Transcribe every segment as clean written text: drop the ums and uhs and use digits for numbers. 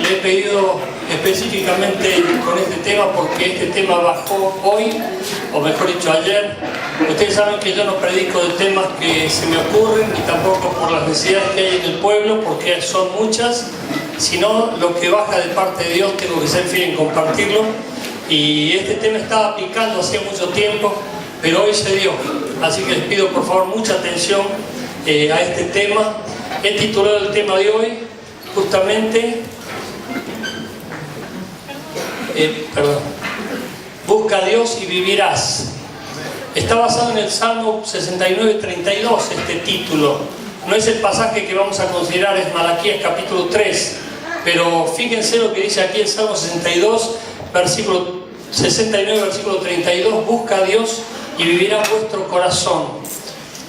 Le he pedido específicamente con este tema porque este tema bajó hoy, o mejor dicho ayer. Ustedes saben que yo no predico de temas que se me ocurren, ni tampoco por las necesidades que hay en el pueblo, porque son muchas, sino lo que baja de parte de Dios. Tengo que ser fiel en compartirlo. Y este tema estaba picando hacía mucho tiempo, pero hoy se dio. Así que les pido por favor mucha atención a este tema. He titulado el tema de hoy justamente busca a Dios y vivirás. Está basado en el Salmo 69:32 este título. No es el pasaje que vamos a considerar, es Malaquías capítulo 3, pero fíjense lo que dice aquí el Salmo 69 versículo 32: busca a Dios y vivirá vuestro corazón.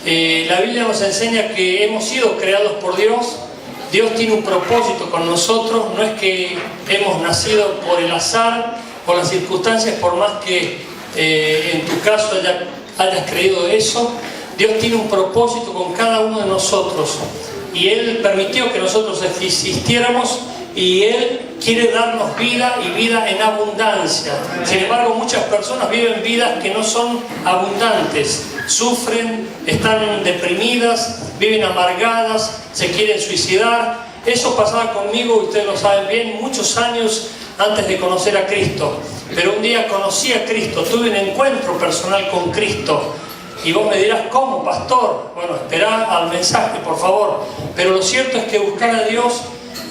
La Biblia nos enseña que hemos sido creados por Dios. Dios tiene un propósito con nosotros. No es que hemos nacido por el azar, por las circunstancias, por más que en tu caso hayas creído eso. Dios tiene un propósito con cada uno de nosotros, y Él permitió que nosotros existiéramos, y Él quiere darnos vida y vida en abundancia. Sin embargo, muchas personas viven vidas que no son abundantes. Sufren, están deprimidas, viven amargadas, se quieren suicidar. Eso pasaba conmigo, ustedes lo saben bien, muchos años antes de conocer a Cristo. Pero un día conocí a Cristo, tuve un encuentro personal con Cristo. Y vos me dirás, ¿cómo, pastor? Bueno, esperá al mensaje, por favor. Pero lo cierto es que buscar a Dios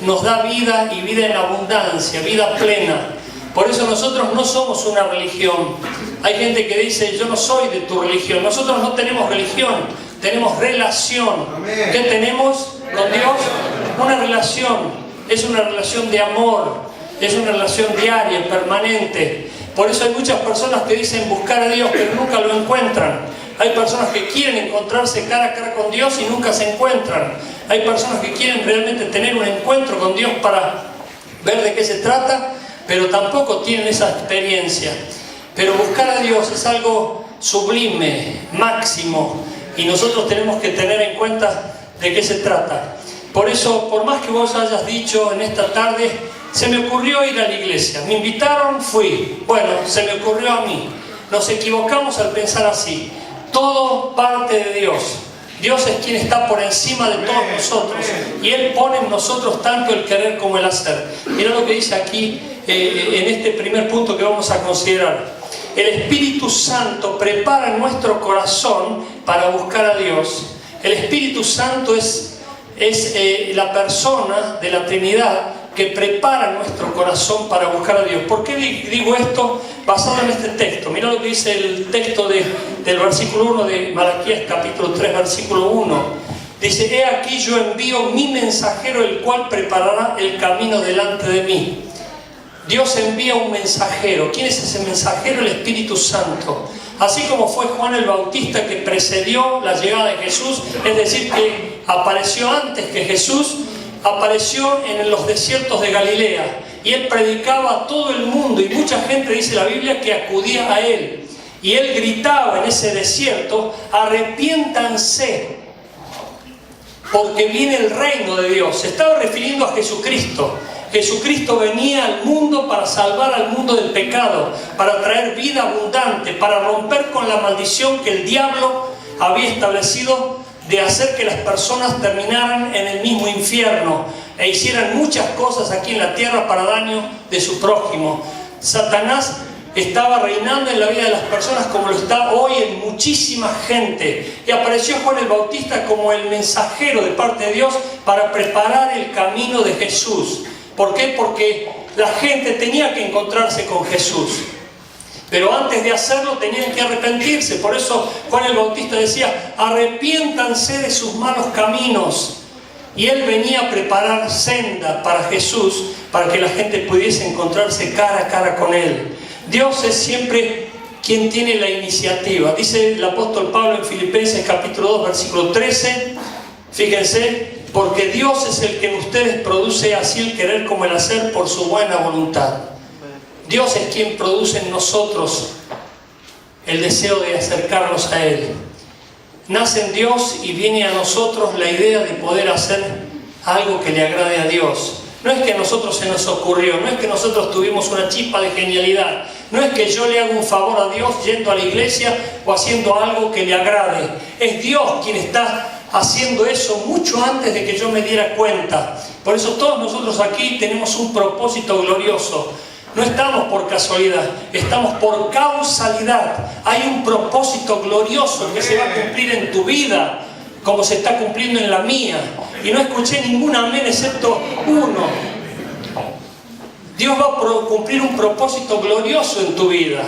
nos da vida, y vida en abundancia, vida plena. Por eso nosotros no somos una religión. Hay gente que dice, yo no soy de tu religión. Nosotros no tenemos religión, tenemos relación. Amén. ¿Qué tenemos con Dios? Una relación. Es una relación de amor, es una relación diaria, permanente. Por eso hay muchas personas que dicen buscar a Dios, pero nunca lo encuentran. Hay personas que quieren encontrarse cara a cara con Dios y nunca se encuentran. Hay personas que quieren realmente tener un encuentro con Dios para ver de qué se trata, pero tampoco tienen esa experiencia. Pero buscar a Dios es algo sublime, máximo, y nosotros tenemos que tener en cuenta de qué se trata. Por eso, por más que vos hayas dicho en esta tarde, se me ocurrió ir a la iglesia, me invitaron, fui, bueno, se me ocurrió a mí. Nos equivocamos al pensar así. Todo parte de Dios. Dios es quien está por encima de todos nosotros, y Él pone en nosotros tanto el querer como el hacer. Mira lo que dice aquí en este primer punto que vamos a considerar. El Espíritu Santo prepara nuestro corazón para buscar a Dios. El Espíritu Santo es la persona de la Trinidad que prepara nuestro corazón para buscar a Dios. ¿Por qué digo esto? Basado en este texto. Mira lo que dice el texto del versículo 1 de Malaquías capítulo 3, versículo 1. Dice, he aquí yo envío mi mensajero, el cual preparará el camino delante de mí. Dios envía un mensajero. ¿Quién es ese mensajero? El Espíritu Santo. Así como fue Juan el Bautista, que precedió la llegada de Jesús, es decir, que apareció antes que Jesús, apareció en los desiertos de Galilea, y Él predicaba a todo el mundo, y mucha gente, dice la Biblia, que acudía a Él, y Él gritaba en ese desierto, arrepiéntanse, porque viene el reino de Dios. Se estaba refiriendo a Jesucristo. Jesucristo venía al mundo para salvar al mundo del pecado, para traer vida abundante, para romper con la maldición que el diablo había establecido de hacer que las personas terminaran en el mismo infierno e hicieran muchas cosas aquí en la tierra para daño de su prójimo. Satanás estaba reinando en la vida de las personas como lo está hoy en muchísima gente. Y apareció Juan el Bautista como el mensajero de parte de Dios para preparar el camino de Jesús. ¿Por qué? Porque la gente tenía que encontrarse con Jesús. Pero antes de hacerlo tenían que arrepentirse. Por eso Juan el Bautista decía, arrepiéntanse de sus malos caminos. Y él venía a preparar senda para Jesús, para que la gente pudiese encontrarse cara a cara con Él. Dios es siempre quien tiene la iniciativa. Dice el apóstol Pablo en Filipenses capítulo 2, versículo 13. Fíjense, porque Dios es el que en ustedes produce así el querer como el hacer por su buena voluntad. Dios es quien produce en nosotros el deseo de acercarnos a Él. Nace en Dios y viene a nosotros la idea de poder hacer algo que le agrade a Dios. No es que a nosotros se nos ocurrió, no es que nosotros tuvimos una chispa de genialidad, no es que yo le hago un favor a Dios yendo a la iglesia o haciendo algo que le agrade. Es Dios quien está haciendo eso mucho antes de que yo me diera cuenta. Por eso todos nosotros aquí tenemos un propósito glorioso. No estamos por casualidad, estamos por causalidad. Hay un propósito glorioso que se va a cumplir en tu vida, como se está cumpliendo en la mía. Y no escuché ningún amén excepto uno. Dios va a cumplir un propósito glorioso en tu vida.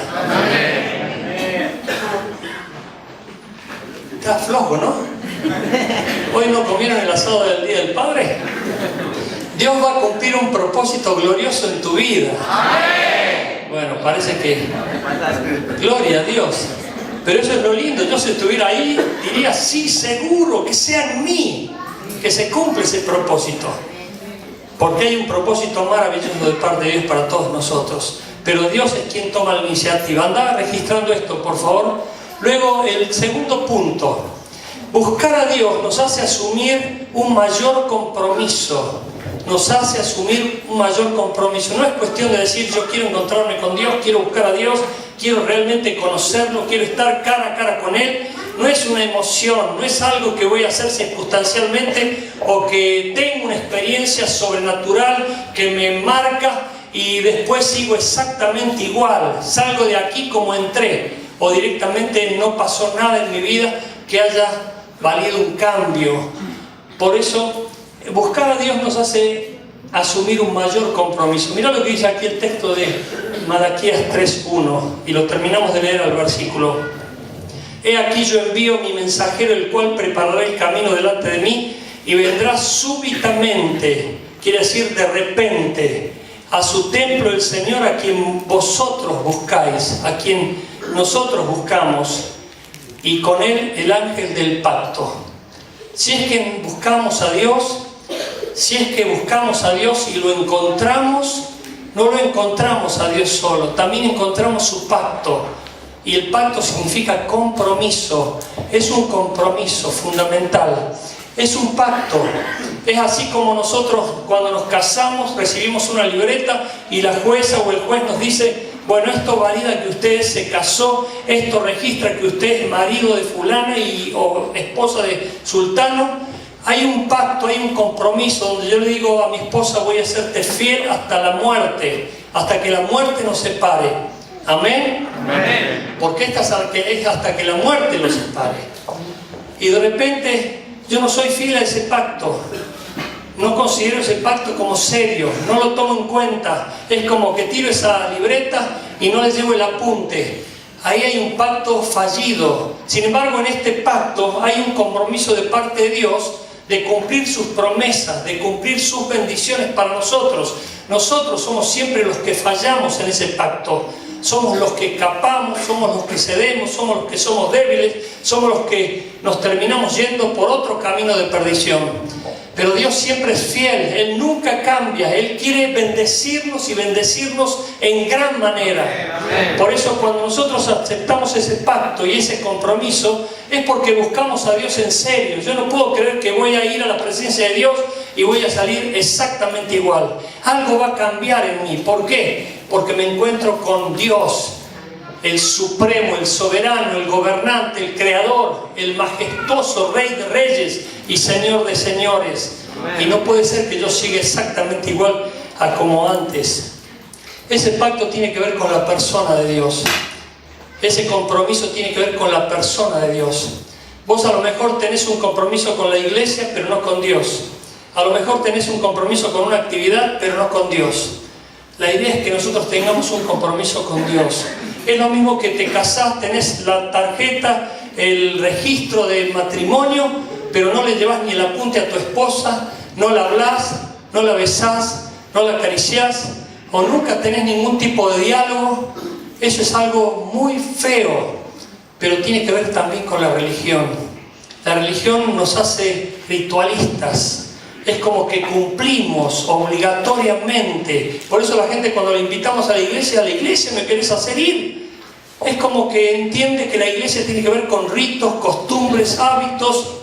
Está flojo, ¿no? ¿Hoy no comieron el asado del Día del Padre? Dios va a cumplir un propósito glorioso en tu vida. Bueno, parece que... Gloria a Dios. Pero eso es lo lindo. Yo si estuviera ahí, diría, sí, seguro, que sea en mí, que se cumple ese propósito. Porque hay un propósito maravilloso de parte de Dios para todos nosotros. Pero Dios es quien toma la iniciativa. Anda registrando esto, por favor. Luego, el segundo punto. Buscar a Dios nos hace asumir un mayor compromiso. Nos hace asumir un mayor compromiso. No es cuestión de decir, yo quiero encontrarme con Dios, quiero buscar a Dios, quiero realmente conocerlo, quiero estar cara a cara con Él. No es una emoción, no es algo que voy a hacer circunstancialmente o que tengo una experiencia sobrenatural que me marca y después sigo exactamente igual. Salgo de aquí como entré o directamente no pasó nada en mi vida que haya valido un cambio. Por eso, buscar a Dios nos hace asumir un mayor compromiso. Mira lo que dice aquí el texto de Malaquías 3:1 y lo terminamos de leer al versículo. He aquí yo envío mi mensajero, el cual preparará el camino delante de mí y vendrá súbitamente, quiere decir de repente, a su templo el Señor a quien vosotros buscáis, a quien nosotros buscamos, y con él el ángel del pacto. Si es que buscamos a Dios, si es que buscamos a Dios y lo encontramos, no lo encontramos a Dios solo, también encontramos su pacto. Y el pacto significa compromiso, es un compromiso fundamental, es un pacto. Es así como nosotros cuando nos casamos recibimos una libreta y la jueza o el juez nos dice, bueno, esto valida que usted se casó, esto registra que usted es marido de fulana o esposa de sultano. Hay un pacto, hay un compromiso donde yo le digo a mi esposa, voy a serte fiel hasta la muerte, hasta que la muerte nos separe. ¿Amén? Amén. Porque es hasta que la muerte los separe. Y de repente yo no soy fiel a ese pacto. No considero ese pacto como serio, no lo tomo en cuenta. Es como que tiro esa libreta y no le llevo el apunte. Ahí hay un pacto fallido. Sin embargo, en este pacto hay un compromiso de parte de Dios de cumplir sus promesas, de cumplir sus bendiciones para nosotros. Nosotros somos siempre los que fallamos en ese pacto. Somos los que escapamos, somos los que cedemos, somos los que somos débiles, somos los que nos terminamos yendo por otro camino de perdición. Pero Dios siempre es fiel, Él nunca cambia, Él quiere bendecirnos y bendecirnos en gran manera. Por eso cuando nosotros aceptamos ese pacto y ese compromiso, es porque buscamos a Dios en serio. Yo no puedo creer que voy a ir a la presencia de Dios y voy a salir exactamente igual. Algo va a cambiar en mí. ¿Por qué? Porque me encuentro con Dios, el supremo, el soberano, el gobernante, el creador, el majestuoso Rey de reyes y Señor de señores. Y no puede ser que yo siga exactamente igual a como antes. Ese pacto tiene que ver con la persona de Dios. Ese compromiso tiene que ver con la persona de Dios. Vos a lo mejor tenés un compromiso con la iglesia, pero no con Dios. A lo mejor tenés un compromiso con una actividad, pero no con Dios. La idea es que nosotros tengamos un compromiso con Dios. Es lo mismo que te casás, tenés la tarjeta, el registro del matrimonio, pero no le llevas ni el apunte a tu esposa, no la hablás, no la besás, no la acariciás, o nunca tenés ningún tipo de diálogo. Eso es algo muy feo, pero tiene que ver también con la religión. La religión nos hace ritualistas. Es como que cumplimos obligatoriamente. Por eso la gente cuando le invitamos a la iglesia me querés hacer ir. Es como que entiende que la iglesia tiene que ver con ritos, costumbres, hábitos,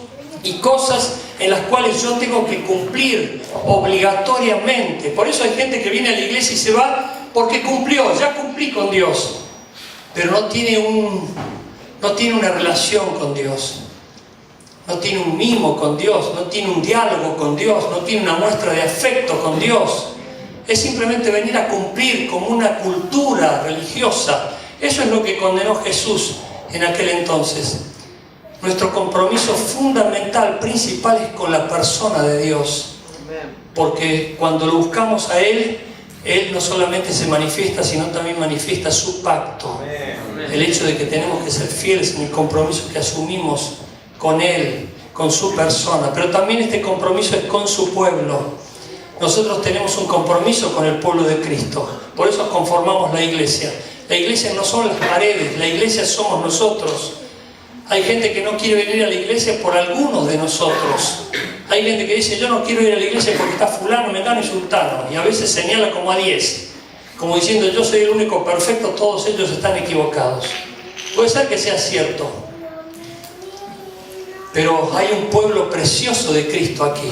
y cosas en las cuales yo tengo que cumplir obligatoriamente. Por eso hay gente que viene a la iglesia y se va porque cumplió, ya cumplí con Dios, pero no tiene una relación con Dios, no tiene un mimo con Dios, no tiene un diálogo con Dios, no tiene una muestra de afecto con Dios. Es simplemente venir a cumplir como una cultura religiosa. Eso es lo que condenó Jesús en aquel entonces. Nuestro compromiso fundamental, principal, es con la persona de Dios. Porque cuando lo buscamos a Él, Él no solamente se manifiesta, sino también manifiesta su pacto. El hecho de que tenemos que ser fieles en el compromiso que asumimos con Él, con su persona. Pero también este compromiso es con su pueblo. Nosotros tenemos un compromiso con el pueblo de Cristo. Por eso conformamos la iglesia. La iglesia no son las paredes, la iglesia somos nosotros. Hay gente que no quiere venir a la iglesia por algunos de nosotros. Hay gente que dice, yo no quiero ir a la iglesia porque está fulano, mengano y sultano. Y a veces señala como a 10. Como diciendo, yo soy el único perfecto, todos ellos están equivocados. Puede ser que sea cierto. Pero hay un pueblo precioso de Cristo aquí.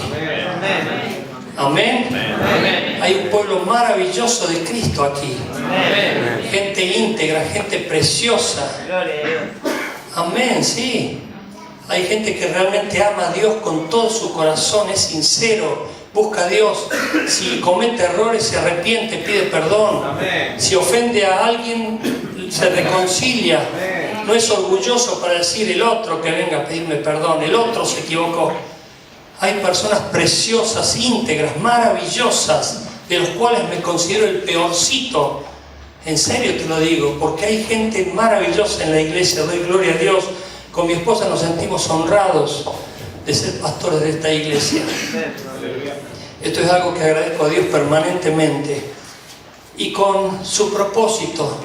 Amén. Amén. Hay un pueblo maravilloso de Cristo aquí. Amén. Gente íntegra, gente preciosa. Amén, sí. Hay gente que realmente ama a Dios con todo su corazón, es sincero, busca a Dios. Si comete errores, se arrepiente, pide perdón. Amén. Si ofende a alguien, se reconcilia. Amén. No es orgulloso para decir el otro que venga a pedirme perdón, el otro se equivocó. Hay personas preciosas, íntegras, maravillosas, de los cuales me considero el peorcito. En serio te lo digo, porque hay gente maravillosa en la iglesia, doy gloria a Dios. Con mi esposa nos sentimos honrados de ser pastores de esta iglesia. Esto es algo que agradezco a Dios permanentemente. Y con su propósito,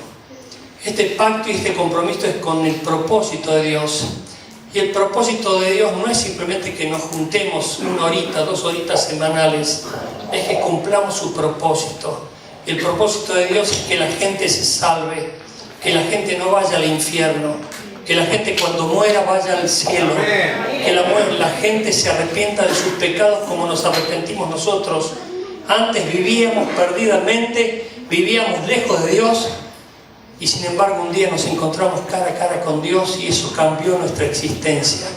este pacto y este compromiso es con el propósito de Dios. Y el propósito de Dios no es simplemente que nos juntemos 1 horita, 2 horitas semanales, es que cumplamos su propósito. El propósito de Dios es que la gente se salve, que la gente no vaya al infierno, que la gente cuando muera vaya al cielo, que la gente se arrepienta de sus pecados como nos arrepentimos nosotros. Antes vivíamos perdidamente, vivíamos lejos de Dios, y sin embargo un día nos encontramos cara a cara con Dios y eso cambió nuestra existencia.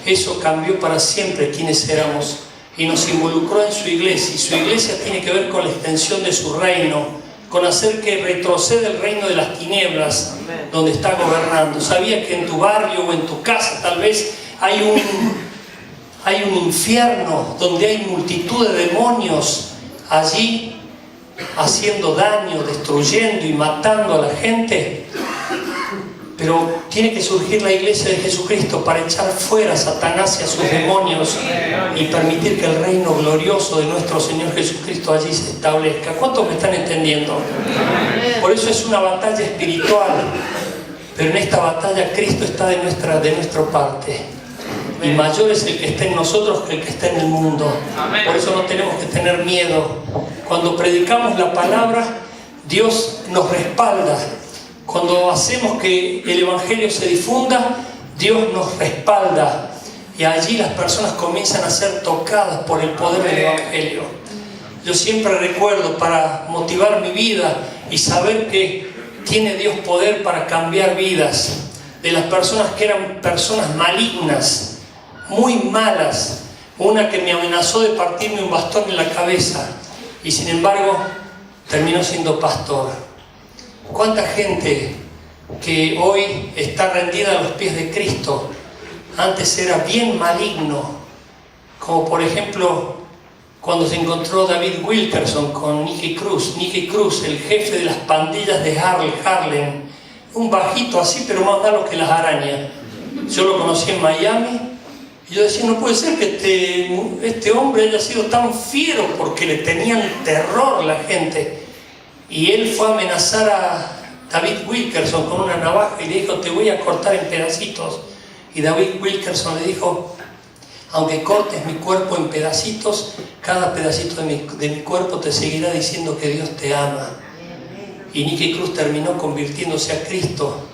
Eso cambió para siempre quienes éramos y nos involucró en su iglesia. Y su iglesia tiene que ver con la extensión de su reino, con hacer que retroceda el reino de las tinieblas donde está gobernando. ¿Sabías que en tu barrio o en tu casa tal vez hay un infierno donde hay multitud de demonios allí haciendo daño, destruyendo y matando a la gente? Pero tiene que surgir la iglesia de Jesucristo para echar fuera a Satanás y a sus demonios y permitir que el reino glorioso de nuestro Señor Jesucristo allí se establezca. ¿Cuántos me están entendiendo? Por eso es una batalla espiritual, pero en esta batalla Cristo está de nuestra parte. Y mayor es el que está en nosotros que el que está en el mundo. Por eso no tenemos que tener miedo. Cuando predicamos la palabra, Dios nos respalda. Cuando hacemos que el Evangelio se difunda, Dios nos respalda. Y allí las personas comienzan a ser tocadas por el poder del Evangelio. Yo siempre recuerdo, para motivar mi vida y saber que tiene Dios poder para cambiar vidas, de las personas que eran personas malignas, muy malas, una que me amenazó de partirme un bastón en la cabeza y sin embargo terminó siendo pastor. ¿Cuánta gente que hoy está rendida a los pies de Cristo antes era bien maligno? Como por ejemplo cuando se encontró David Wilkerson con Nicky Cruz, el jefe de las pandillas de Harlem, un bajito así pero más malo que las arañas. Yo lo conocí en Miami. Y yo decía, no puede ser que este hombre haya sido tan fiero, porque le tenían terror la gente. Y él fue a amenazar a David Wilkerson con una navaja y le dijo, te voy a cortar en pedacitos. Y David Wilkerson le dijo, aunque cortes mi cuerpo en pedacitos, cada pedacito de mi cuerpo te seguirá diciendo que Dios te ama. Y Nicky Cruz terminó convirtiéndose a Cristo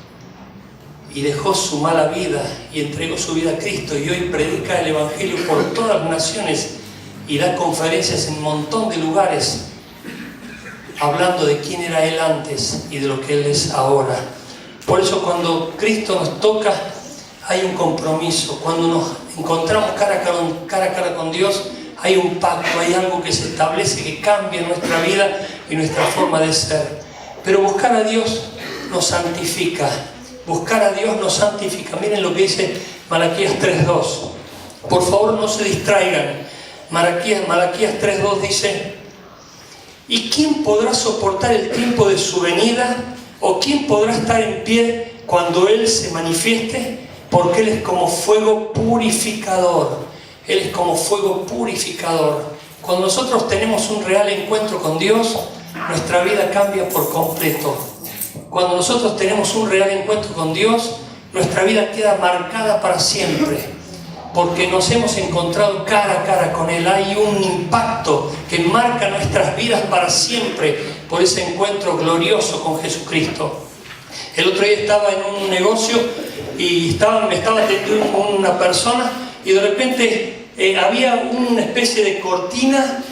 y dejó su mala vida y entregó su vida a Cristo y hoy predica el Evangelio por todas las naciones y da conferencias en un montón de lugares hablando de quién era Él antes y de lo que Él es ahora. Por eso cuando Cristo nos toca hay un compromiso, cuando nos encontramos cara a cara con Dios hay un pacto, hay algo que se establece, que cambia nuestra vida y nuestra forma de ser. Pero buscar a Dios nos santifica. Buscar a Dios nos santifica. Miren lo que dice Malaquías 3.2. Por favor, no se distraigan. Malaquías 3.2 dice: ¿y quién podrá soportar el tiempo de su venida? ¿O quién podrá estar en pie cuando Él se manifieste? Porque Él es como fuego purificador. Él es como fuego purificador. Cuando nosotros tenemos un real encuentro con Dios, nuestra vida cambia por completo. Cuando nosotros tenemos un real encuentro con Dios, nuestra vida queda marcada para siempre, porque nos hemos encontrado cara a cara con Él. Hay un impacto que marca nuestras vidas para siempre por ese encuentro glorioso con Jesucristo. El otro día estaba en un negocio y me estaba atendiendo una persona y de repente había una especie de cortina,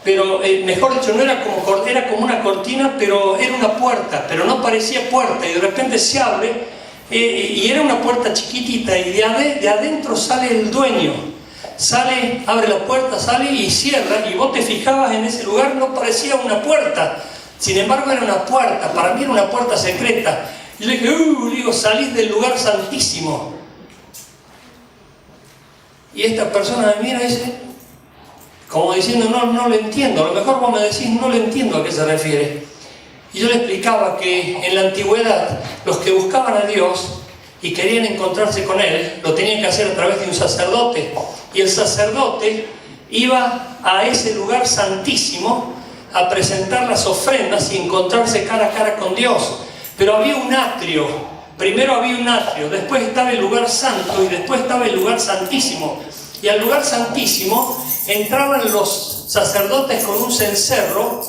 pero mejor dicho, era como una cortina, pero era una puerta, pero no parecía puerta, y de repente se abre, y era una puerta chiquitita, y de adentro sale el dueño, abre la puerta, sale y cierra, y vos te fijabas en ese lugar, no parecía una puerta, sin embargo era una puerta, para mí era una puerta secreta. Y le dije, salís del lugar santísimo. Y esta persona me mira y dice, como diciendo, no lo entiendo. A lo mejor vos me decís, no lo entiendo a qué se refiere. Y yo le explicaba que en la antigüedad los que buscaban a Dios y querían encontrarse con Él, lo tenían que hacer a través de un sacerdote. Y el sacerdote iba a ese lugar santísimo a presentar las ofrendas y encontrarse cara a cara con Dios. Pero había un atrio. Primero había un atrio, después estaba el lugar santo y después estaba el lugar santísimo. Y al lugar santísimo entraban los sacerdotes con un cencerro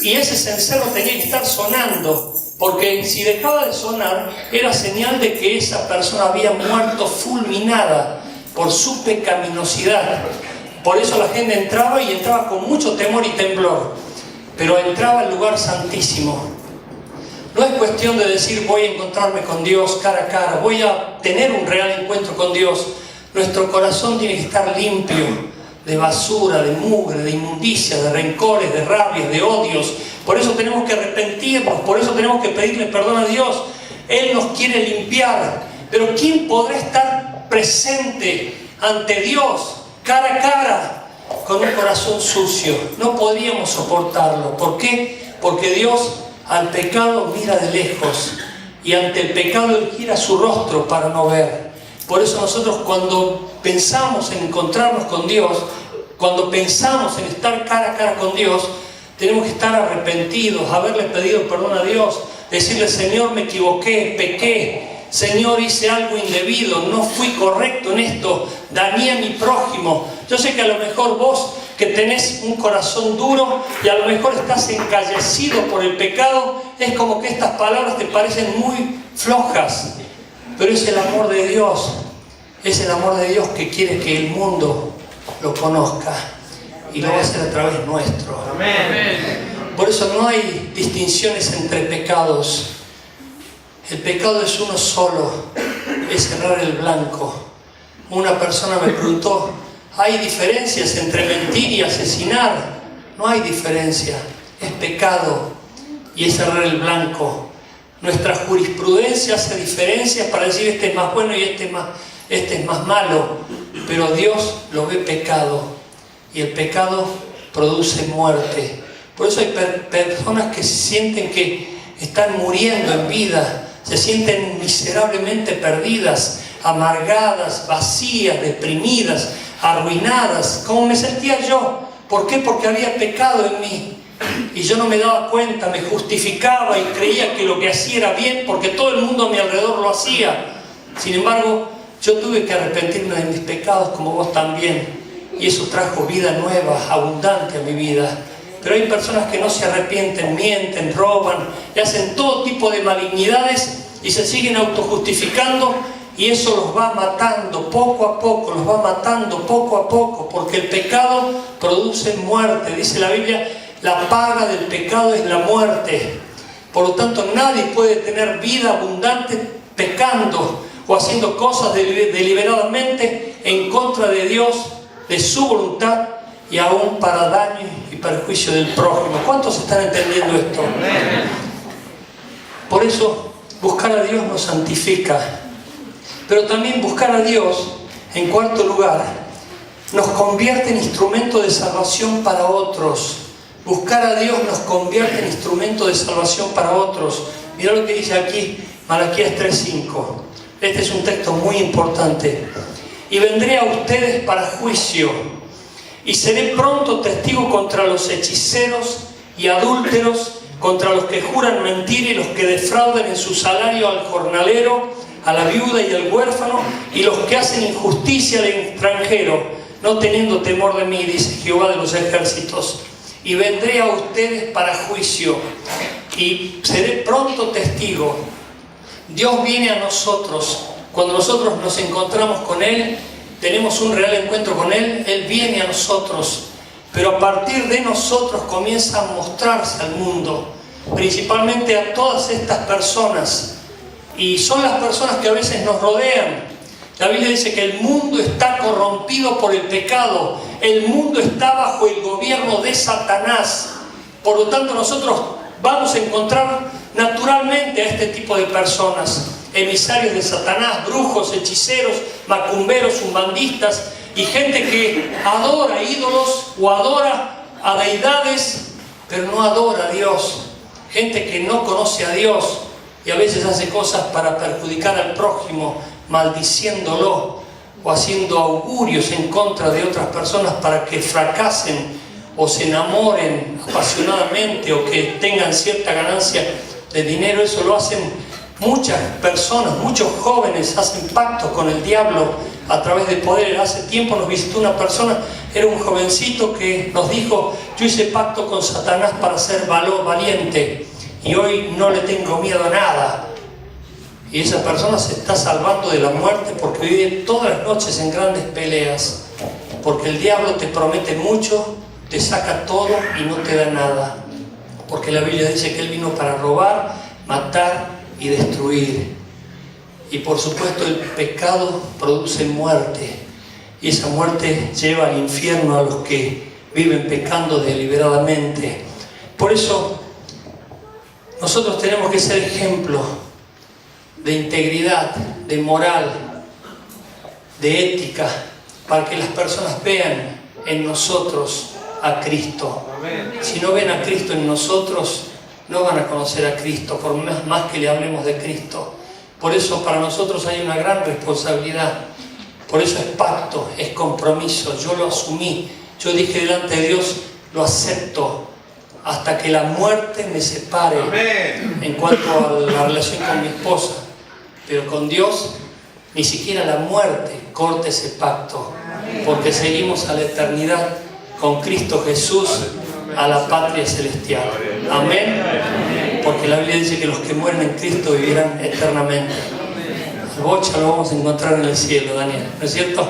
y ese cencerro tenía que estar sonando, porque si dejaba de sonar era señal de que esa persona había muerto fulminada por su pecaminosidad. Por eso la gente entraba y entraba con mucho temor y temblor, pero entraba al lugar santísimo. No es cuestión de decir voy a encontrarme con Dios cara a cara, voy a tener un real encuentro con Dios. Nuestro corazón tiene que estar limpio de basura, de mugre, de inmundicia, de rencores, de rabias, de odios. Por eso tenemos que arrepentirnos, por eso tenemos que pedirle perdón a Dios. Él nos quiere limpiar. Pero ¿quién podrá estar presente ante Dios cara a cara con un corazón sucio? No podríamos soportarlo. ¿Por qué? Porque Dios al pecado mira de lejos y ante el pecado Él gira su rostro para no ver. Por eso nosotros cuando pensamos en encontrarnos con Dios, cuando pensamos en estar cara a cara con Dios, tenemos que estar arrepentidos, haberle pedido perdón a Dios, decirle: Señor, me equivoqué, pequé, Señor, hice algo indebido, no fui correcto en esto, dañé a mi prójimo. Yo sé que a lo mejor vos que tenés un corazón duro y a lo mejor estás encallecido por el pecado, es como que estas palabras te parecen muy flojas, pero es el amor de Dios, es el amor de Dios que quiere que el mundo lo conozca y lo va a hacer a través nuestro. Amén. Por eso no hay distinciones entre pecados. El pecado es uno solo, es cerrar el blanco. Una persona me preguntó: ¿hay diferencias entre mentir y asesinar? No hay diferencia, es pecado y es cerrar el blanco. Nuestra jurisprudencia hace diferencias para decir este es más bueno y este es más malo, pero Dios lo ve pecado y el pecado produce muerte. Por eso hay personas que sienten que están muriendo en vida, se sienten miserablemente perdidas, amargadas, vacías, deprimidas, arruinadas, como me sentía yo. ¿Por qué? Porque había pecado en mí y yo no me daba cuenta, me justificaba y creía que lo que hacía era bien porque todo el mundo a mi alrededor lo hacía. Sin embargo, yo tuve que arrepentirme de mis pecados como vos también, y eso trajo vida nueva, abundante a mi vida. Pero hay personas que no se arrepienten, mienten, roban y hacen todo tipo de malignidades, y se siguen autojustificando, y eso los va matando poco a poco, los va matando poco a poco, porque el pecado produce muerte. Dice la Biblia, la paga del pecado es la muerte. Por lo tanto, nadie puede tener vida abundante pecando o haciendo cosas deliberadamente en contra de Dios, de su voluntad, y aún para daño y perjuicio del prójimo. ¿Cuántos están entendiendo esto? Por eso, buscar a Dios nos santifica. Pero también buscar a Dios, en cuarto lugar, nos convierte en instrumento de salvación para otros. Buscar a Dios nos convierte en instrumento de salvación para otros. Mirá lo que dice aquí Malaquías 3:5. Este es un texto muy importante. Y vendré a ustedes para juicio, y seré pronto testigo contra los hechiceros y adúlteros, contra los que juran mentira y los que defraudan en su salario al jornalero, a la viuda y al huérfano, y los que hacen injusticia al extranjero, no teniendo temor de mí, dice Jehová de los ejércitos. Y vendré a ustedes para juicio, y seré pronto testigo. Dios viene a nosotros. Cuando nosotros nos encontramos con Él, tenemos un real encuentro con Él, Él viene a nosotros. Pero a partir de nosotros comienza a mostrarse al mundo, principalmente a todas estas personas. Y son las personas que a veces nos rodean. La Biblia dice que el mundo está corrompido por el pecado. El mundo está bajo el gobierno de Satanás. Por lo tanto, nosotros vamos a encontrar naturalmente a este tipo de personas. Emisarios de Satanás, brujos, hechiceros, macumberos, umbandistas, y gente que adora ídolos o adora a deidades, pero no adora a Dios. Gente que no conoce a Dios y a veces hace cosas para perjudicar al prójimo, maldiciéndolo o haciendo augurios en contra de otras personas para que fracasen o se enamoren apasionadamente o que tengan cierta ganancia de dinero. Eso lo hacen muchas personas, muchos jóvenes hacen pactos con el diablo a través de poder. Hace tiempo nos visitó una persona, era un jovencito que nos dijo: yo hice pacto con Satanás para ser valiente y hoy no le tengo miedo a nada. Y esa persona se está salvando de la muerte porque vive todas las noches en grandes peleas, porque el diablo te promete mucho, te saca todo y no te da nada, porque la Biblia dice que Él vino para robar, matar y destruir. Y por supuesto el pecado produce muerte, y esa muerte lleva al infierno a los que viven pecando deliberadamente. Por eso nosotros tenemos que ser ejemplo de integridad, de moral, de ética, para que las personas vean en nosotros a Cristo. Si no ven a Cristo en nosotros, no van a conocer a Cristo, por más que le hablemos de Cristo. Por eso para nosotros hay una gran responsabilidad. Por eso es pacto, es compromiso. Yo lo asumí, yo dije delante de Dios, lo acepto hasta que la muerte me separe. Amén. En cuanto a la relación con mi esposa. Pero con Dios, ni siquiera la muerte corta ese pacto, porque seguimos a la eternidad con Cristo Jesús, a la patria celestial. Amén. Porque la Biblia dice que los que mueren en Cristo vivirán eternamente. El bocha lo vamos a encontrar en el cielo, Daniel, ¿no es cierto?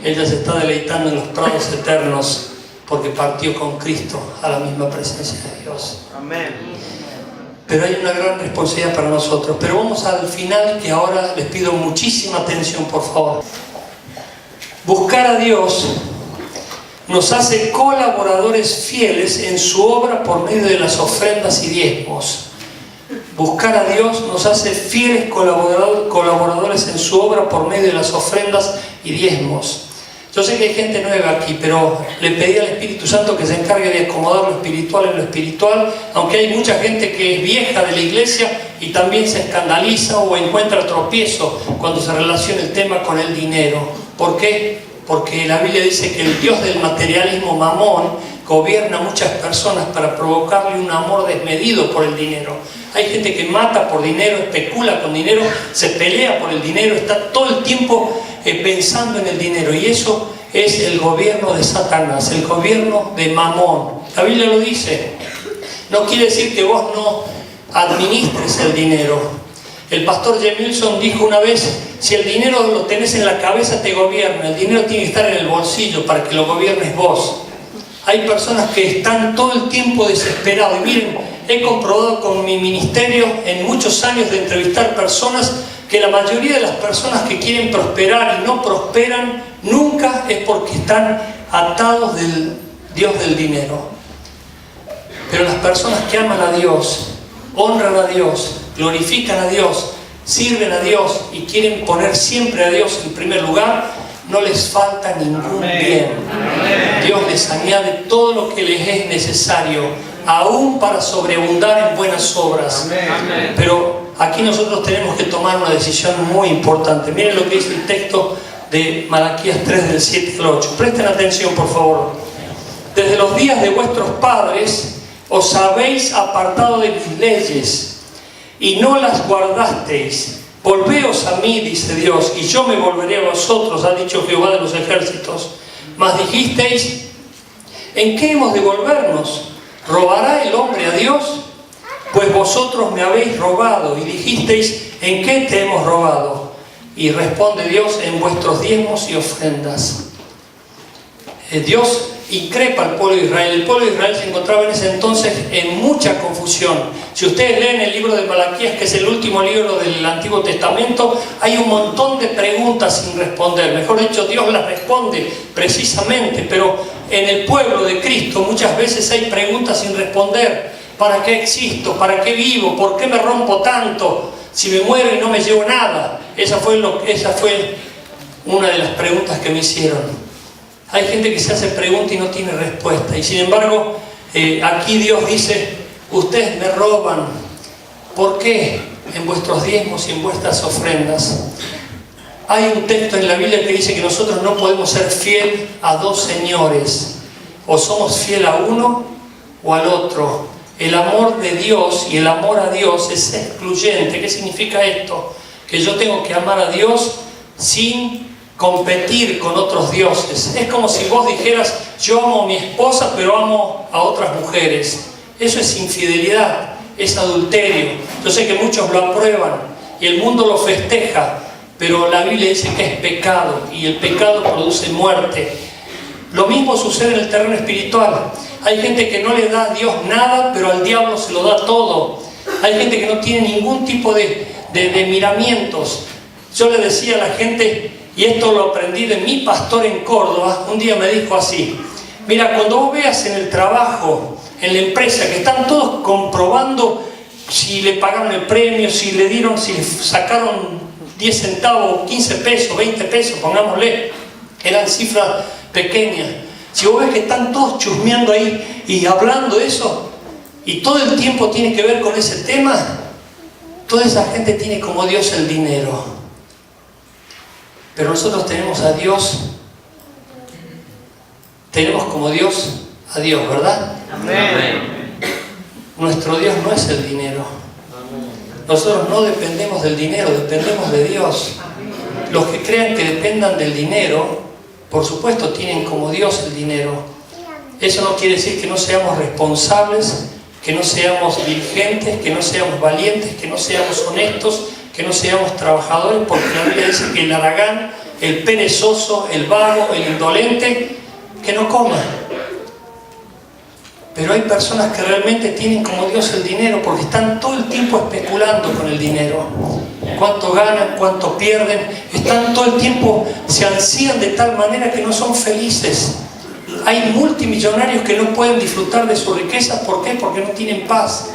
Ella se está deleitando en los prados eternos porque partió con Cristo a la misma presencia de Dios. Amén. Pero hay una gran responsabilidad para nosotros. Pero vamos al final, que ahora les pido muchísima atención, por favor. Buscar a Dios nos hace colaboradores fieles en su obra por medio de las ofrendas y diezmos. Buscar a Dios nos hace fieles colaboradores en su obra por medio de las ofrendas y diezmos. Yo sé que hay gente nueva aquí, pero le pedí al Espíritu Santo que se encargue de acomodar lo espiritual en lo espiritual, aunque hay mucha gente que es vieja de la iglesia y también se escandaliza o encuentra tropiezo cuando se relaciona el tema con el dinero. ¿Por qué? Porque la Biblia dice que el Dios del materialismo, Mamón, gobierna a muchas personas para provocarle un amor desmedido por el dinero. Hay gente que mata por dinero, especula con dinero, se pelea por el dinero, está todo el tiempo pensando en el dinero, y eso es el gobierno de Satanás, el gobierno de Mamón. La Biblia lo dice. No quiere decir que vos no administres el dinero, El pastor Jim Wilson dijo una vez, si el dinero lo tenés en la cabeza te gobierna, el dinero tiene que estar en el bolsillo para que lo gobiernes vos. Hay personas que están todo el tiempo desesperados. Y miren, he comprobado con mi ministerio en muchos años de entrevistar personas que la mayoría de las personas que quieren prosperar y no prosperan nunca es porque están atados del Dios del dinero. Pero las personas que aman a Dios, honran a Dios, glorifican a Dios, sirven a Dios y quieren poner siempre a Dios en primer lugar, no les falta ningún bien. Dios les añade todo lo que les es necesario, aún para sobreabundar en buenas obras. Pero aquí nosotros tenemos que tomar una decisión muy importante. Miren lo que dice el texto de Malaquías 3 del 7 al 8. Presten atención, por favor. Desde los días de vuestros padres os habéis apartado de mis leyes y no las guardasteis. Volveos a mí, dice Dios, y yo me volveré a vosotros, ha dicho Jehová de los ejércitos. Mas dijisteis, ¿en qué hemos de volvernos? ¿Robará el hombre a Dios? Pues vosotros me habéis robado. Y dijisteis, ¿en qué te hemos robado? Y responde Dios, en vuestros diezmos y ofrendas. Dios increpa al pueblo de Israel. El pueblo de Israel se encontraba en ese entonces en mucha confusión. Si ustedes leen el libro de Malaquías, que es el último libro del Antiguo Testamento, hay un montón de preguntas sin responder. Mejor dicho, Dios las responde precisamente, pero en el pueblo de Cristo muchas veces hay preguntas sin responder. ¿Para qué existo? ¿Para qué vivo? ¿Por qué me rompo tanto? Si me muero y no me llevo nada. Esa fue una de las preguntas que me hicieron. Hay gente que se hace preguntas y no tiene respuesta. Y sin embargo, aquí Dios dice, ustedes me roban. ¿Por qué? En vuestros diezmos y en vuestras ofrendas. Hay un texto en la Biblia que dice que nosotros no podemos ser fiel a dos señores. O somos fiel a uno o al otro. El amor de Dios y el amor a Dios es excluyente. ¿Qué significa esto? Que yo tengo que amar a Dios sin competir con otros dioses. Es como si vos dijeras, yo amo a mi esposa pero amo a otras mujeres. Eso es infidelidad, es adulterio. Yo sé que muchos lo aprueban y el mundo lo festeja, pero la Biblia dice que es pecado y el pecado produce muerte. Lo mismo sucede en el terreno espiritual. Hay gente que no le da a Dios nada, pero al diablo se lo da todo. Hay gente que no tiene ningún tipo de miramientos. Yo le decía a la gente, y esto lo aprendí de mi pastor en Córdoba, un día me dijo así, mira, cuando vos veas en el trabajo, en la empresa, que están todos comprobando si le pagaron el premio, si le sacaron 10 centavos, 15 pesos, 20 pesos, pongámosle, eran cifras pequeñas. Si vos ves que están todos chusmeando ahí y hablando de eso, y todo el tiempo tiene que ver con ese tema, toda esa gente tiene como Dios el dinero. Pero nosotros tenemos a Dios, tenemos como Dios a Dios, ¿verdad? Amén. Nuestro Dios no es el dinero. Nosotros no dependemos del dinero, dependemos de Dios. Los que crean que dependan del dinero, por supuesto tienen como Dios el dinero. Eso no quiere decir que no seamos responsables, que no seamos diligentes, que no seamos valientes, que no seamos honestos, que no seamos trabajadores, porque la Biblia dice que el haragán, el perezoso, el vago, el indolente, que no coma. Pero hay personas que realmente tienen como Dios el dinero porque están todo el tiempo especulando con el dinero. Cuánto ganan, cuánto pierden, están todo el tiempo, se ansían de tal manera que no son felices. Hay multimillonarios que no pueden disfrutar de sus riquezas. ¿Por qué? Porque no tienen paz.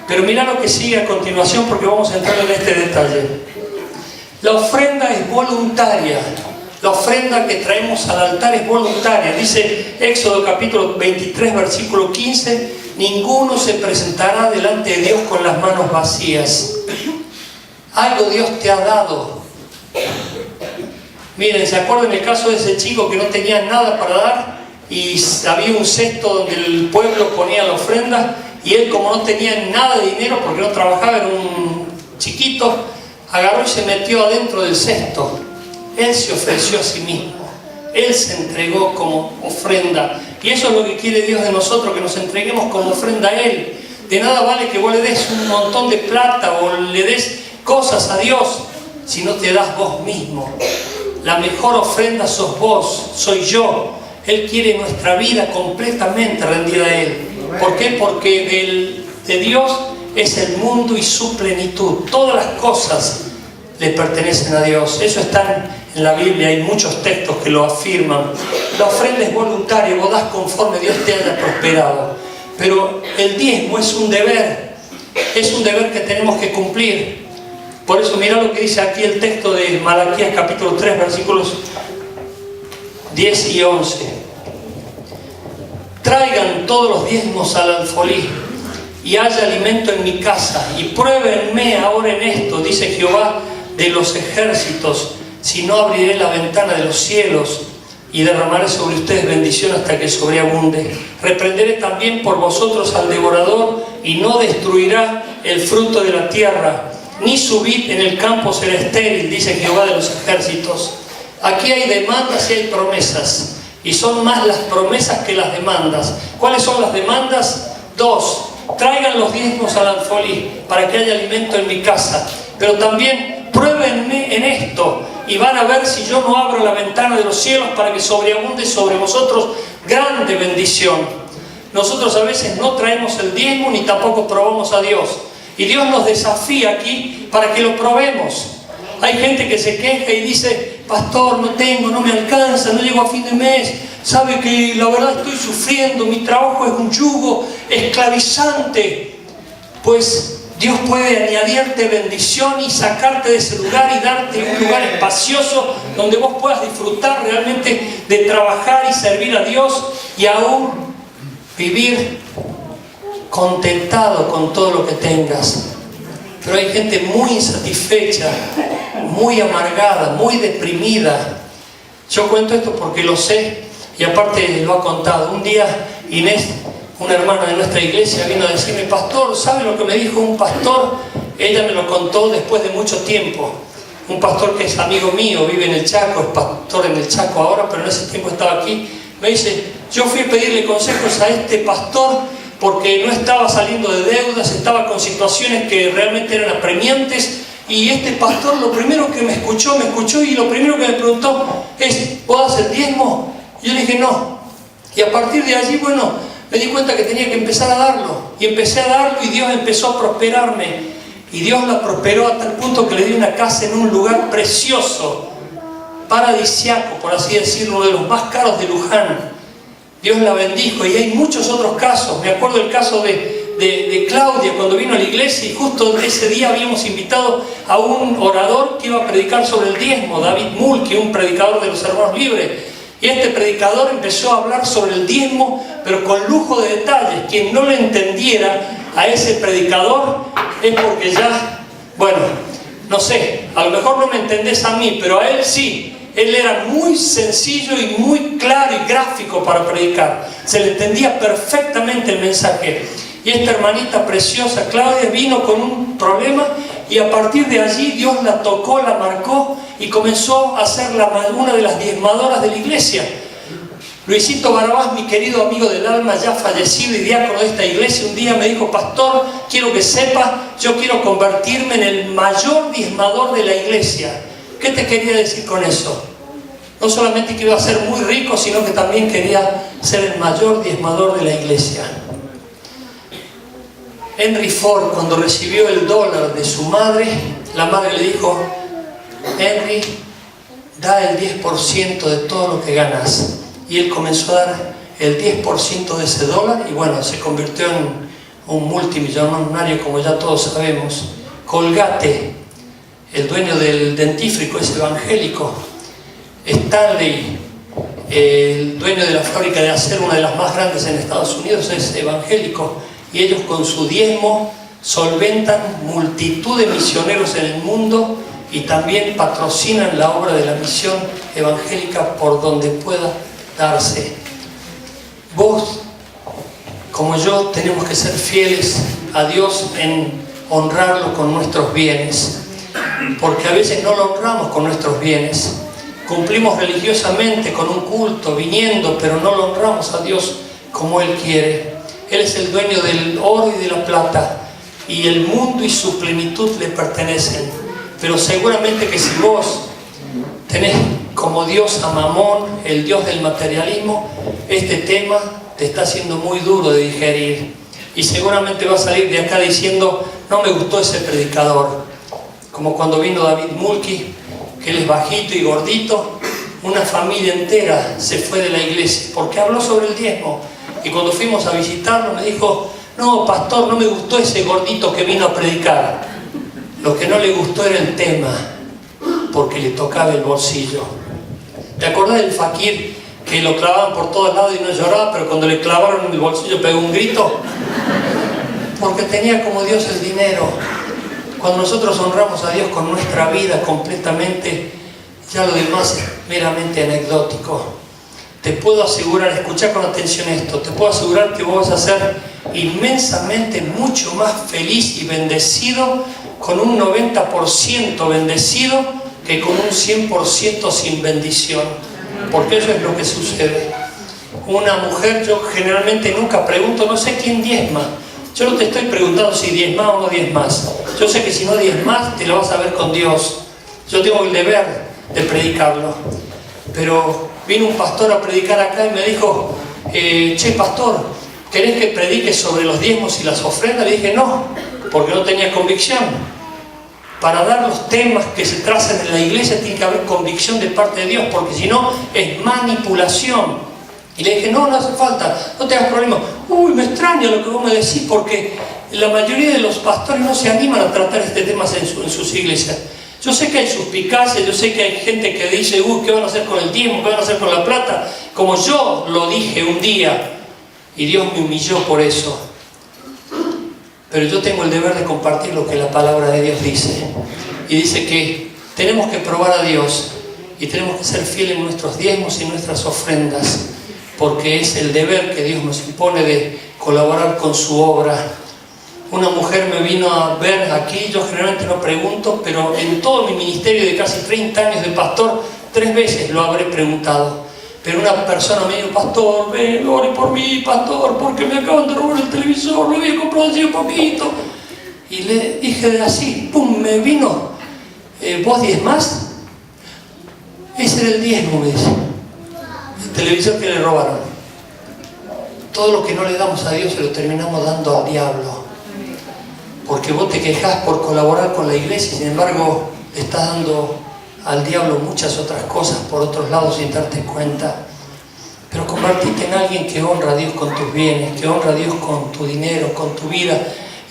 Pero mirá lo que sigue a continuación, porque vamos a entrar en este detalle. La ofrenda es voluntaria. La ofrenda que traemos al altar es voluntaria. Dice Éxodo capítulo 23, versículo 15, ninguno se presentará delante de Dios con las manos vacías. Algo Dios te ha dado. Miren, ¿se acuerdan el caso de ese chico que no tenía nada para dar? Y había un cesto donde el pueblo ponía la ofrenda. Y él, como no tenía nada de dinero, porque no trabajaba, era un chiquito, agarró y se metió adentro del cesto. Él se ofreció a sí mismo. Él se entregó como ofrenda. Y eso es lo que quiere Dios de nosotros, que nos entreguemos como ofrenda a Él. De nada vale que vos le des un montón de plata o le des cosas a Dios si no te das vos mismo. La mejor ofrenda sos vos, soy yo. Él quiere nuestra vida completamente rendida a Él. ¿Por qué? Porque de Dios es el mundo y su plenitud. Todas las cosas le pertenecen a Dios. Eso está en la Biblia, hay muchos textos que lo afirman. La ofrenda es voluntaria, vos das conforme Dios te haya prosperado. Pero el diezmo es un deber que tenemos que cumplir. Por eso mirá lo que dice aquí el texto de Malaquías capítulo 3, versículos 10 y 11. Traigan todos los diezmos al alfolí y haya alimento en mi casa, y pruébenme ahora en esto, dice Jehová de los ejércitos, si no abriré la ventana de los cielos y derramaré sobre ustedes bendición hasta que sobreabunde. Reprenderé también por vosotros al devorador, y no destruirá el fruto de la tierra, ni su vid en el campo será estéril, dice Jehová de los ejércitos. Aquí hay demandas y hay promesas, y son más las promesas que las demandas. ¿Cuáles son las demandas? 2. Traigan los diezmos al alfolí para que haya alimento en mi casa. Pero también pruébenme en esto y van a ver si yo no abro la ventana de los cielos para que sobreabunde sobre vosotros grande bendición. Nosotros a veces no traemos el diezmo ni tampoco probamos a Dios. Y Dios nos desafía aquí para que lo probemos. Hay gente que se queja y dice: pastor, no tengo, no me alcanza, no llego a fin de mes, sabe que la verdad estoy sufriendo, mi trabajo es un yugo esclavizante. Pues Dios puede añadirte bendición y sacarte de ese lugar y darte un lugar espacioso donde vos puedas disfrutar realmente de trabajar y servir a Dios y aún vivir contentado con todo lo que tengas. Pero hay gente muy insatisfecha, muy amargada, muy deprimida. Yo cuento esto porque lo sé y aparte lo ha contado. Un día Inés, una hermana de nuestra iglesia, vino a decirme: pastor, ¿sabe lo que me dijo un pastor? Ella me lo contó después de mucho tiempo. Un pastor que es amigo mío, vive en el Chaco, es pastor en el Chaco ahora, pero en ese tiempo estaba aquí. Me dice: yo fui a pedirle consejos a este pastor porque no estaba saliendo de deudas, estaba con situaciones que realmente eran apremiantes, y este pastor lo primero que me escuchó y lo primero que me preguntó es: ¿vos das el diezmo? Y yo le dije: no. Y a partir de allí, bueno, me di cuenta que tenía que empezar a darlo, y empecé a darlo y Dios empezó a prosperarme, y Dios la prosperó a tal punto que le di una casa en un lugar precioso, paradisiaco, por así decirlo, uno de los más caros de Luján. Dios la bendijo, y hay muchos otros casos. Me acuerdo el caso de Claudia cuando vino a la iglesia, y justo ese día habíamos invitado a un orador que iba a predicar sobre el diezmo, David Mull, que es un predicador de los Hermanos Libres. Y este predicador empezó a hablar sobre el diezmo, pero con lujo de detalles. Quien no le entendiera a ese predicador es porque ya, bueno, no sé, a lo mejor no me entendés a mí, pero a él sí. Él era muy sencillo y muy claro y gráfico para predicar. Se le entendía perfectamente el mensaje. Y esta hermanita preciosa, Claudia, vino con un problema, y a partir de allí Dios la tocó, la marcó y comenzó a ser una de las diezmadoras de la iglesia. Luisito Barabás, mi querido amigo del alma, ya fallecido y diácono de esta iglesia, un día me dijo: pastor, quiero que sepas, yo quiero convertirme en el mayor diezmador de la iglesia. ¿Qué te quería decir con eso? No solamente que iba a ser muy rico, sino que también quería ser el mayor diezmador de la iglesia. Henry Ford, cuando recibió el dólar de su madre, la madre le dijo: Henry, da el 10% de todo lo que ganas. Y él comenzó a dar el 10% de ese dólar, y bueno, se convirtió en un multimillonario, como ya todos sabemos. Colgate, el dueño del dentífrico, es evangélico. Stanley, el dueño de la fábrica de acero, una de las más grandes en Estados Unidos, es evangélico. Y ellos con su diezmo solventan multitud de misioneros en el mundo y también patrocinan la obra de la misión evangélica por donde pueda darse. Vos, como yo, tenemos que ser fieles a Dios en honrarlo con nuestros bienes, porque a veces no lo honramos con nuestros bienes. Cumplimos religiosamente con un culto, viniendo, pero no lo honramos a Dios como Él quiere. Él es el dueño del oro y de la plata. y el mundo y su plenitud le pertenecen. Pero seguramente que si vos tenés como Dios a Mamón, el Dios del materialismo, este tema te está siendo muy duro de digerir. Y seguramente vas a salir de acá diciendo, no me gustó ese predicador. Como cuando vino David Mulkey, que él es bajito y gordito, una familia entera se fue de la iglesia porque habló sobre el diezmo. Y cuando fuimos a visitarlo me dijo, no pastor, no me gustó ese gordito que vino a predicar. Lo que no le gustó era el tema, porque le tocaba el bolsillo. ¿Te acordás del fakir que lo clavaban por todos lados y no lloraba, pero cuando le clavaron en el bolsillo pegó un grito? Porque tenía como Dios el dinero. Cuando nosotros honramos a Dios con nuestra vida completamente, ya lo demás es meramente anecdótico. Te puedo asegurar, escucha con atención esto, te puedo asegurar que vos vas a ser inmensamente mucho más feliz y bendecido con un 90% bendecido que con un 100% sin bendición. Porque eso es lo que sucede. Una mujer, yo generalmente nunca pregunto, no sé quién diezma. Yo no te estoy preguntando si diezmas o no diezmas. Yo sé que si no diezmas te lo vas a ver con Dios. Yo tengo el deber de predicarlo. Pero vino un pastor a predicar acá y me dijo, che pastor, ¿querés que predique sobre los diezmos y las ofrendas? Le dije no, porque no tenía convicción. Para dar los temas que se trazan en la iglesia tiene que haber convicción de parte de Dios, porque si no es manipulación. Y le dije, no hace falta, no te hagas problema. Uy, me extraña lo que vos me decís, porque la mayoría de los pastores no se animan a tratar este tema en sus iglesias. Yo sé que hay suspicacias, yo sé que hay gente que dice, uy, ¿qué van a hacer con el diezmo? ¿Qué van a hacer con la plata? Como yo lo dije un día, y Dios me humilló por eso. Pero yo tengo el deber de compartir lo que la palabra de Dios dice. Y dice que tenemos que probar a Dios y tenemos que ser fieles en nuestros diezmos y nuestras ofrendas, porque es el deber que Dios nos impone de colaborar con su obra. Una mujer me vino a ver aquí, yo generalmente no pregunto, pero en todo mi ministerio de casi 30 años de pastor, 3 veces lo habré preguntado. Pero una persona me dijo, pastor, ven, ore por mí, pastor, porque me acaban de robar el televisor, lo había comprado hace un poquito. Y le dije así, pum, me vino, ¿vos diezmás? Ese era el diezmo, me dice. El televisor que le robaron. Todo lo que no le damos a Dios se lo terminamos dando al diablo. Porque vos te quejás por colaborar con la iglesia y sin embargo le estás dando al diablo muchas otras cosas por otros lados sin darte cuenta. Pero convertite en alguien que honra a Dios con tus bienes, que honra a Dios con tu dinero, con tu vida.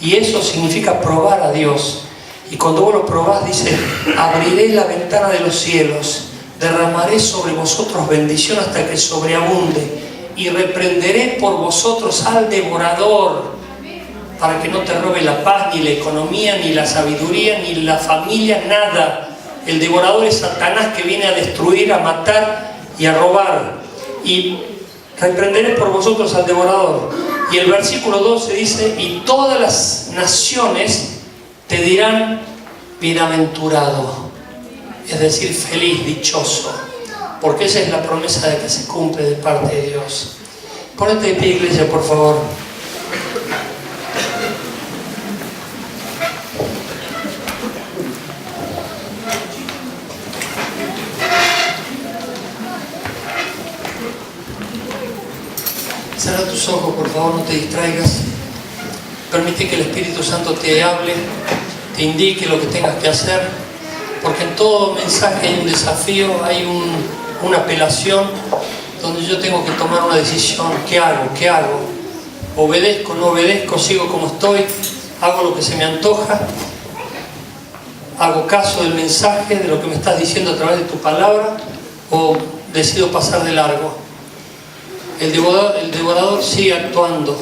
Y eso significa probar a Dios. Y cuando vos lo probás, dice, abriré la ventana de los cielos, derramaré sobre vosotros bendición hasta que sobreabunde, y reprenderé por vosotros al devorador, para que no te robe la paz, ni la economía, ni la sabiduría, ni la familia, nada. El devorador es Satanás, que viene a destruir, a matar y a robar. Y reprenderé por vosotros al devorador. Y el versículo 12 dice, y todas las naciones te dirán bienaventurado, es decir, feliz, dichoso, porque esa es la promesa de que se cumple de parte de Dios. Ponete de pie, iglesia, por favor. Cierra tus ojos, por favor, no te distraigas. Permite que el Espíritu Santo te hable, te indique lo que tengas que hacer, porque en todo mensaje hay un desafío, hay una apelación donde yo tengo que tomar una decisión. ¿Qué hago? ¿Qué hago? ¿Obedezco? ¿No obedezco? ¿Sigo como estoy? ¿Hago lo que se me antoja? ¿Hago caso del mensaje, de lo que me estás diciendo a través de tu palabra? ¿O decido pasar de largo? El devorador sigue actuando.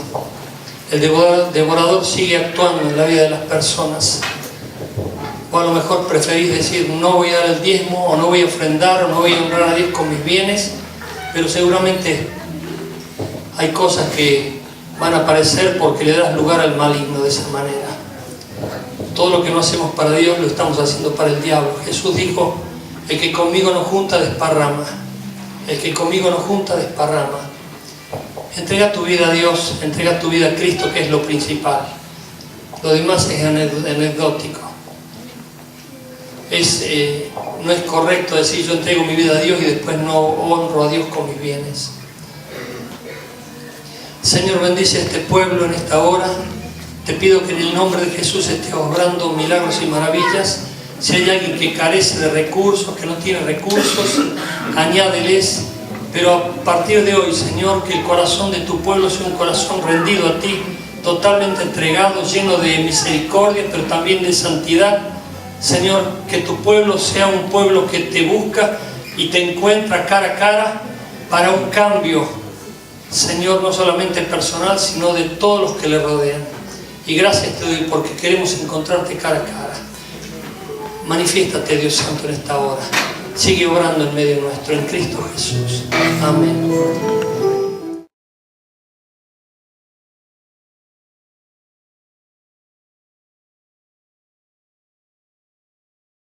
El devorador sigue actuando en la vida de las personas. O a lo mejor preferís decir, no voy a dar el diezmo, o no voy a ofrendar, o no voy a honrar a Dios con mis bienes, pero seguramente hay cosas que van a aparecer porque le das lugar al maligno de esa manera. Todo lo que no hacemos para Dios lo estamos haciendo para el diablo. Jesús dijo, el que conmigo no junta, desparrama. El que conmigo no junta, desparrama. Entrega tu vida a Dios, entrega tu vida a Cristo, que es lo principal. Lo demás es anecdótico. No es correcto decir yo entrego mi vida a Dios y después no honro a Dios con mis bienes. Señor, bendice a este pueblo en esta hora. Te pido que en el nombre de Jesús estés obrando milagros y maravillas. Si hay alguien que carece de recursos, que no tiene recursos, añádeles. Pero a partir de hoy, Señor, que el corazón de tu pueblo sea un corazón rendido a ti, totalmente entregado, lleno de misericordia, pero también de santidad. Señor, que tu pueblo sea un pueblo que te busca y te encuentra cara a cara para un cambio, Señor, no solamente personal, sino de todos los que le rodean. Y gracias te doy porque queremos encontrarte cara a cara. Manifiéstate, Dios Santo, en esta hora. Sigue obrando en medio nuestro, en Cristo Jesús. Amén.